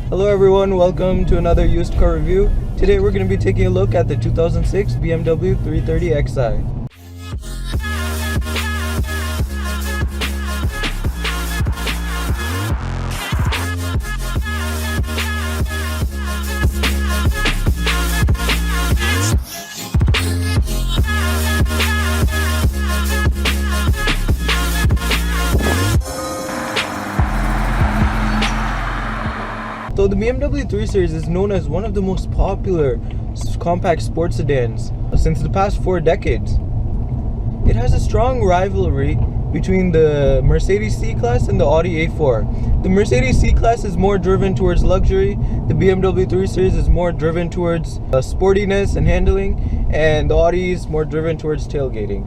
Hello everyone, welcome to another used car review. Today we're going to be taking a look at the 2006 BMW 330xi. So the BMW 3 Series is known as one of the most popular compact sports sedans since the past 4 decades. It has a strong rivalry between the Mercedes C-Class and the Audi A4. The Mercedes C-Class is more driven towards luxury, the BMW 3 Series is more driven towards sportiness and handling, and the Audi is more driven towards tailgating.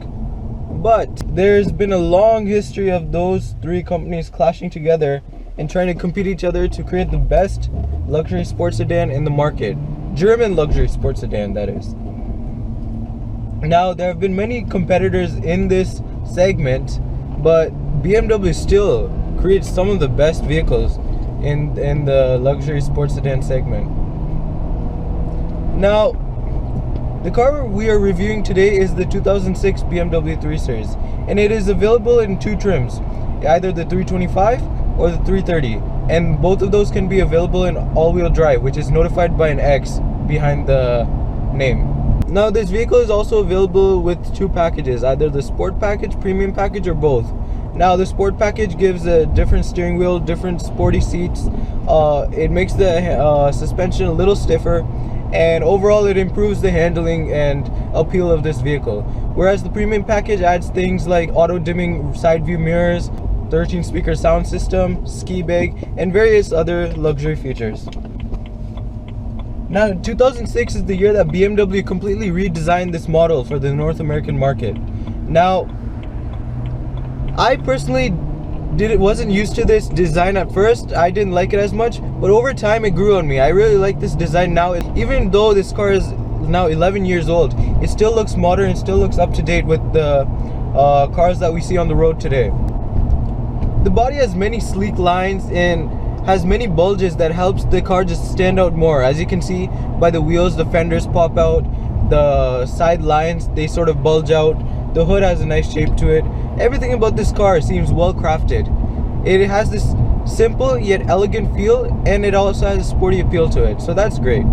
But there's been a long history of those three companies clashing together and trying to compete each other to create the best luxury sports sedan in the market. German luxury sports sedan, that is. Now, there have been many competitors in this segment, but BMW still creates some of the best vehicles in the luxury sports sedan segment. Now, the car we are reviewing today is the 2006 BMW 3 Series, and it is available in 2 trims, either the 325 or the 330, and both of those can be available in all-wheel drive, which is notified by an X behind the name. Now, this vehicle is also available with 2 packages, either the Sport Package, Premium Package, or both. Now, the Sport Package gives a different steering wheel, different sporty seats. It makes the suspension a little stiffer, and overall it improves the handling and appeal of this vehicle. Whereas the Premium Package adds things like auto-dimming side view mirrors, 13-speaker sound system, ski bag, and various other luxury features. Now, 2006 is the year that BMW completely redesigned this model for the North American market. Now, I personally wasn't used to this design at first. I didn't like it as much, but over time it grew on me. I really like this design now. Even though this car is now 11 years old, it still looks modern and still looks up to date with the cars that we see on the road today. The body has many sleek lines and has many bulges that helps the car just stand out more. As you can see by the wheels, the fenders pop out, the side lines, they sort of bulge out, the hood has a nice shape to it. Everything about this car seems well crafted. It has this simple yet elegant feel, and it also has a sporty appeal to it, so that's great.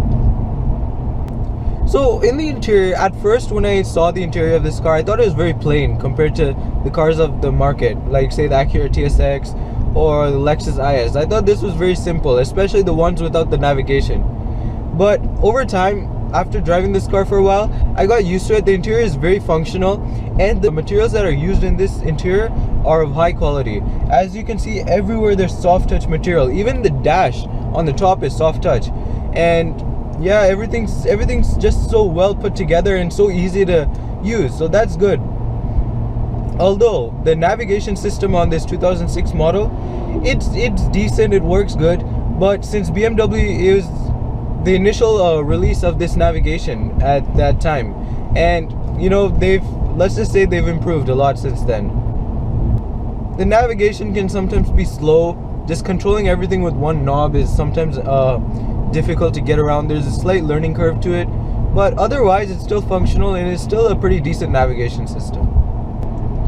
So in the interior, at first when I saw the interior of this car, I thought it was very plain compared to the cars of the market, like say the Acura TSX or the Lexus IS. I thought this was very simple, especially the ones without the navigation. But over time, after driving this car for a while, I got used to it. The interior is very functional, and the materials that are used in this interior are of high quality. As you can see, everywhere there's soft touch material. Even the dash on the top is soft touch. And yeah, everything's just so well put together and so easy to use, so that's good. Although the navigation system on this 2006 model, it's decent, it works good, but since BMW is the initial release of this navigation at that time, and you know, let's just say they've improved a lot since then. The navigation can sometimes be slow. Just controlling everything with one knob is sometimes difficult to get around. There's a slight learning curve to it, but otherwise it's still functional and it's still a pretty decent navigation system.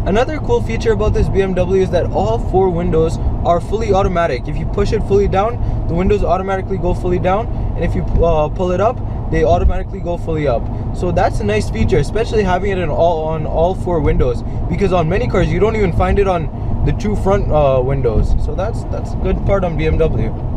Another cool feature about this BMW is that all 4 windows are fully automatic. If you push it fully down, the windows automatically go fully down, and if you pull it up, they automatically go fully up. So that's a nice feature, especially having it on all 4 windows, because on many cars you don't even find it on the 2 front windows. So that's a good part on BMW.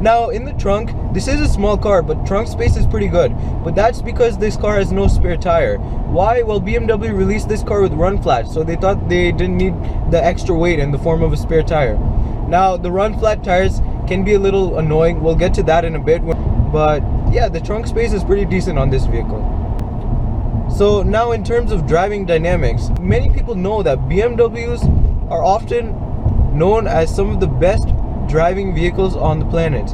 Now, in the trunk, this is a small car, but trunk space is pretty good. But that's because this car has no spare tire. Why? Well, BMW released this car with run flats, so they thought they didn't need the extra weight in the form of a spare tire. Now, the run flat tires can be a little annoying. We'll get to that in a bit. But yeah, the trunk space is pretty decent on this vehicle. So now, in terms of driving dynamics, many people know that BMWs are often known as some of the best driving vehicles on the planet.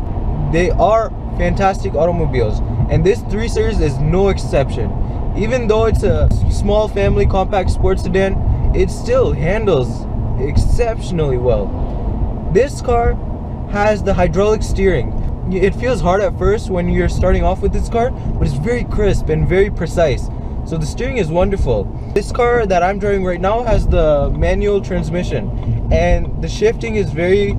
They are fantastic automobiles, and this 3 Series is no exception. Even though it's a small family compact sports sedan, it still handles exceptionally well. This car has the hydraulic steering. It feels hard at first when you're starting off with this car, but it's very crisp and very precise. So the steering is wonderful. This car that I'm driving right now has the manual transmission, and the shifting is very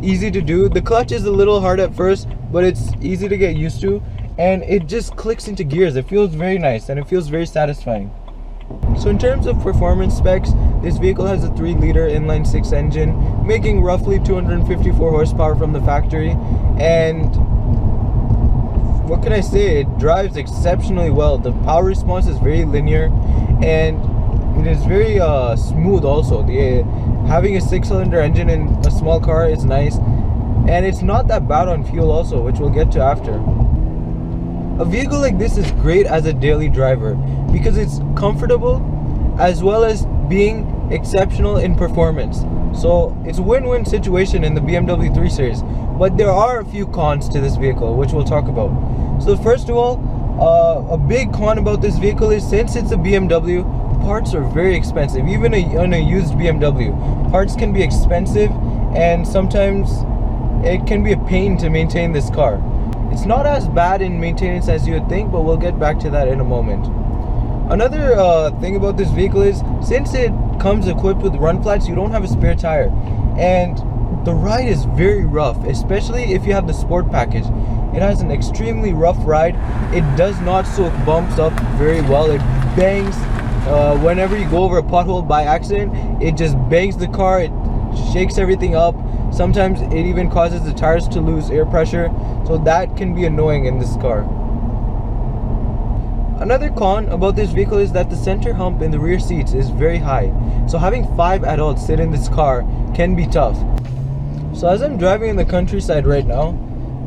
easy to do. The clutch is a little hard at first, but it's easy to get used to, and it just clicks into gears. It feels very nice and it feels very satisfying. So in terms of performance specs, this vehicle has a 3-liter inline-6 engine, making roughly 254 horsepower from the factory. And what can I say? It drives exceptionally well. The power response is very linear, and it is very smooth also. Having a 6-cylinder engine in a small car is nice, and it's not that bad on fuel also, which we'll get to after. A vehicle like this is great as a daily driver because it's comfortable as well as being exceptional in performance. So it's a win-win situation in the BMW 3 Series. But there are a few cons to this vehicle, which we'll talk about. So first of all, a big con about this vehicle is, since it's a BMW, parts are very expensive. Even on a used BMW, parts can be expensive, and sometimes it can be a pain to maintain this car. It's not as bad in maintenance as you would think, but we'll get back to that in a moment. Another thing about this vehicle is, since it comes equipped with run flats, you don't have a spare tire, and the ride is very rough, especially if you have the sport package. It has an extremely rough ride. It does not soak bumps up very well. It bangs whenever you go over a pothole by accident. It just bangs the car. It shakes everything up. Sometimes it even causes the tires to lose air pressure, so that can be annoying in this car. Another con about this vehicle is that the center hump in the rear seats is very high, so having 5 adults sit in this car can be tough. So as I'm driving in the countryside right now,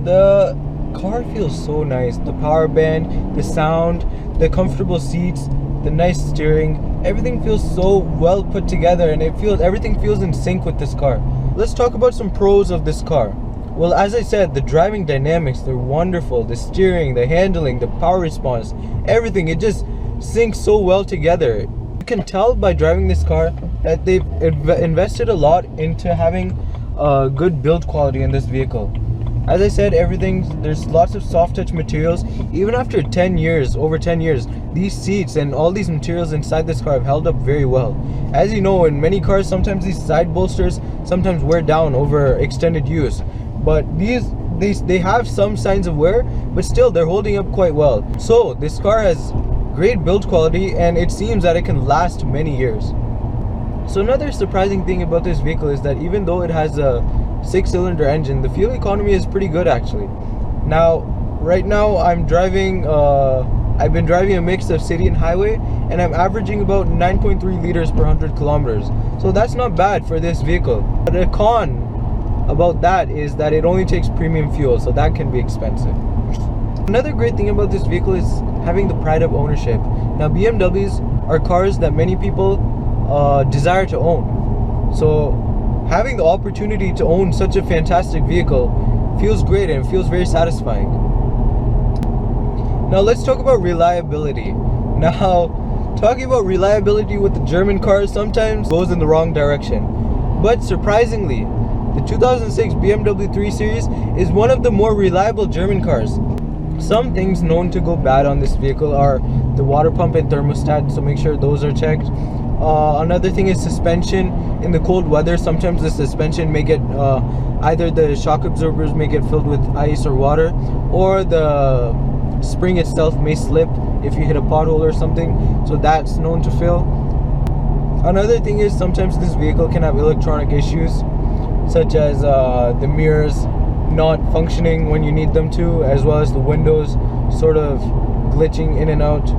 the car feels so nice. The power band, the sound, the comfortable seats, the nice steering, everything feels so well put together, and everything feels in sync with this car. Let's talk about some pros of this car. Well, as I said, the driving dynamics, they're wonderful. The steering, the handling, the power response, everything, it just syncs so well together. You can tell by driving this car that they've invested a lot into having good build quality in this vehicle. As I said, there's lots of soft touch materials. Even after over 10 years, these seats and all these materials inside this car have held up very well. As you know, in many cars, sometimes these side bolsters sometimes wear down over extended use, but they have some signs of wear, but still they're holding up quite well. So this car has great build quality, and it seems that it can last many years. So another surprising thing about this vehicle is that even though it has a 6-cylinder engine, the fuel economy is pretty good actually. Now, right now I've been driving a mix of city and highway, and I'm averaging about 9.3 liters per 100 kilometers. So that's not bad for this vehicle. But a con about that is that it only takes premium fuel, so that can be expensive. Another great thing about this vehicle is having the pride of ownership. Now, BMWs are cars that many people desire to own. So having the opportunity to own such a fantastic vehicle feels great, and it feels very satisfying. Now let's talk about reliability. Now, talking about reliability with the German cars sometimes goes in the wrong direction. But surprisingly, the 2006 BMW 3 Series is one of the more reliable German cars. Some things known to go bad on this vehicle are the water pump and thermostat, so make sure those are checked. Another thing is suspension. In the cold weather, sometimes the suspension may get either the shock absorbers may get filled with ice or water, or the spring itself may slip if you hit a pothole or something, so that's known to fail. Another thing is sometimes this vehicle can have electronic issues, such as the mirrors not functioning when you need them to, as well as the windows sort of glitching in and out.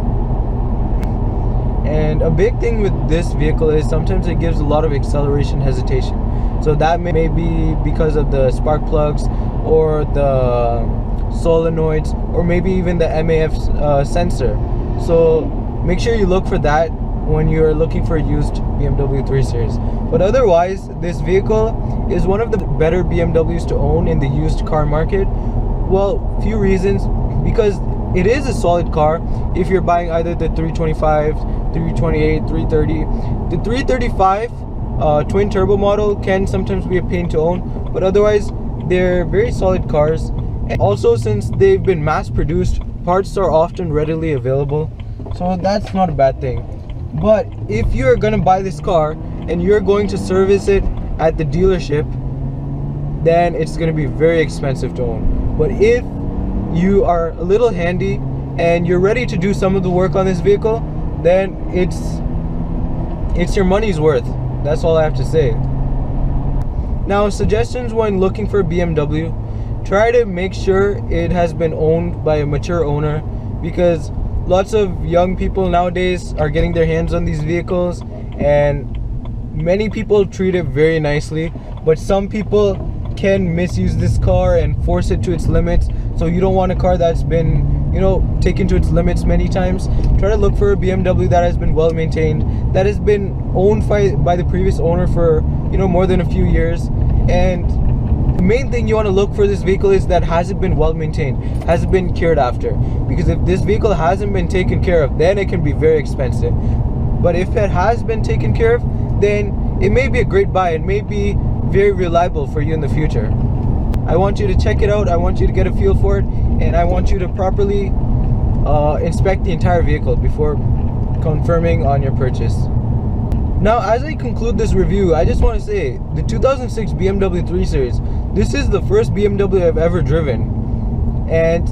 And a big thing with this vehicle is sometimes it gives a lot of acceleration hesitation. So that may be because of the spark plugs or the solenoids, or maybe even the MAF sensor. So make sure you look for that when you're looking for a used BMW 3 Series. But otherwise, this vehicle is one of the better BMWs to own in the used car market. Well, few reasons. Because it is a solid car if you're buying either the 325, 328, 330. The 335 twin turbo model can sometimes be a pain to own, but otherwise they're very solid cars. And also, since they've been mass produced, parts are often readily available, so that's not a bad thing. But if you're gonna buy this car and you're going to service it at the dealership, then it's gonna be very expensive to own. But if you are a little handy and you're ready to do some of the work on this vehicle, then it's your money's worth. That's all I have to say. Now, suggestions when looking for a BMW: try to make sure it has been owned by a mature owner, because lots of young people nowadays are getting their hands on these vehicles, and many people treat it very nicely, but some people can misuse this car and force it to its limits. So you don't want a car that's been, you know, taken to its limits many times. Try to look for a BMW that has been well maintained, that has been owned by the previous owner for, you know, more than a few years. And the main thing you want to look for this vehicle is that has it been well maintained, has it been cared after, because if this vehicle hasn't been taken care of, then it can be very expensive. But if it has been taken care of, then it may be a great buy. It may be very reliable for you in the future. I want you to check it out. I want you to get a feel for it, and I want you to properly inspect the entire vehicle before confirming on your purchase. Now, as I conclude this review, I just want to say the 2006 BMW 3 Series, this is the first BMW I've ever driven, and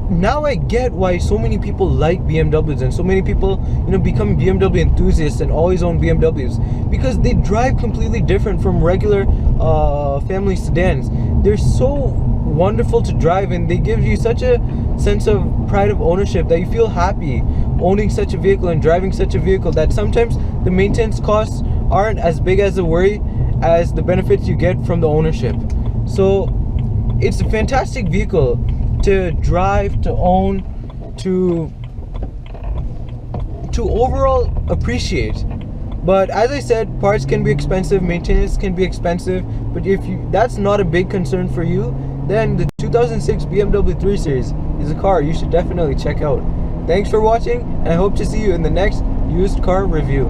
now I get why so many people like BMWs and so many people, you know, become BMW enthusiasts and always own BMWs, because they drive completely different from regular family sedans. They're so wonderful to drive, and they give you such a sense of pride of ownership that you feel happy owning such a vehicle and driving such a vehicle, that sometimes the maintenance costs aren't as big as a worry as the benefits you get from the ownership. So it's a fantastic vehicle to drive, to own, to overall appreciate. But as I said, parts can be expensive, maintenance can be expensive, but if that's not a big concern for you, then the 2006 BMW 3 Series is a car you should definitely check out. Thanks for watching, and I hope to see you in the next used car review.